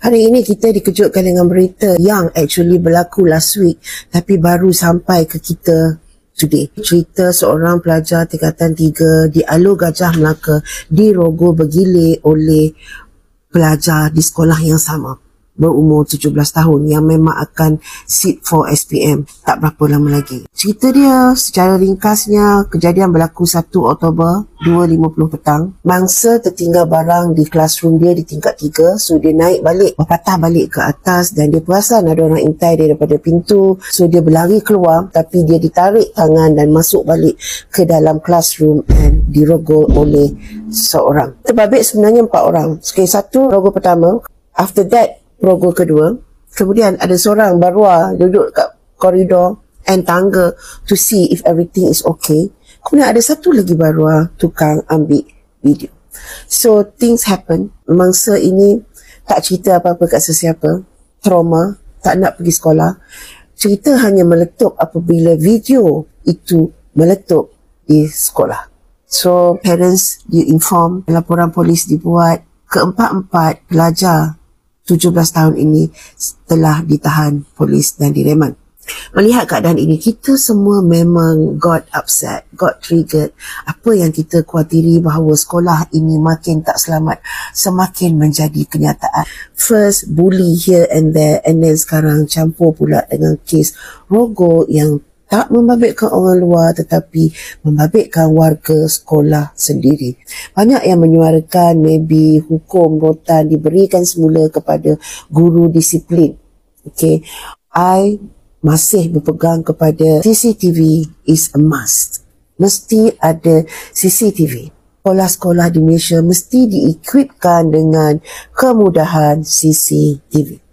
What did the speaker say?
Hari ini kita dikejutkan dengan berita yang actually berlaku last week tapi baru sampai ke kita today. Cerita seorang pelajar tingkatan 3 di Alor Gajah Melaka dirogoh bergilir oleh pelajar di sekolah yang sama berumur 17 tahun yang memang akan sit for SPM tak berapa lama lagi. Cerita dia secara ringkasnya, kejadian berlaku 1 Oktober 2.50 petang. Mangsa tertinggal barang di classroom dia di tingkat 3, so dia naik balik, berpatah balik ke atas dan dia perasan ada orang intai daripada pintu, so dia berlari keluar tapi dia ditarik tangan dan masuk balik ke dalam classroom dan dirogoh oleh seorang. Terbabit sebenarnya 4 orang. Sekali satu rogoh pertama, after that rogoh kedua, kemudian ada seorang baruah duduk kat koridor and tangga to see if everything is okay. Kemudian ada satu lagi baruah tukang ambil video. So things happen. Mangsa ini tak cerita apa-apa kat sesiapa, trauma, tak nak pergi sekolah. Cerita hanya meletup apabila video itu meletup di sekolah. So parents di-inform, laporan polis dibuat. Keempat-empat pelajar 17 tahun ini telah ditahan polis dan direman. Melihat keadaan ini, kita semua memang got upset, got triggered. Apa yang kita khawatiri bahawa sekolah ini makin tak selamat, semakin menjadi kenyataan. First, bully here and there, and then sekarang campur pula dengan kes rogoh yang tak membabitkan orang luar tetapi membabitkan warga sekolah sendiri. Banyak yang menyuarakan maybe hukum rotan diberikan semula kepada guru disiplin. Okay, I masih berpegang kepada CCTV is a must. Mesti ada CCTV. Sekolah-sekolah di Malaysia mesti diequipkan dengan kemudahan CCTV.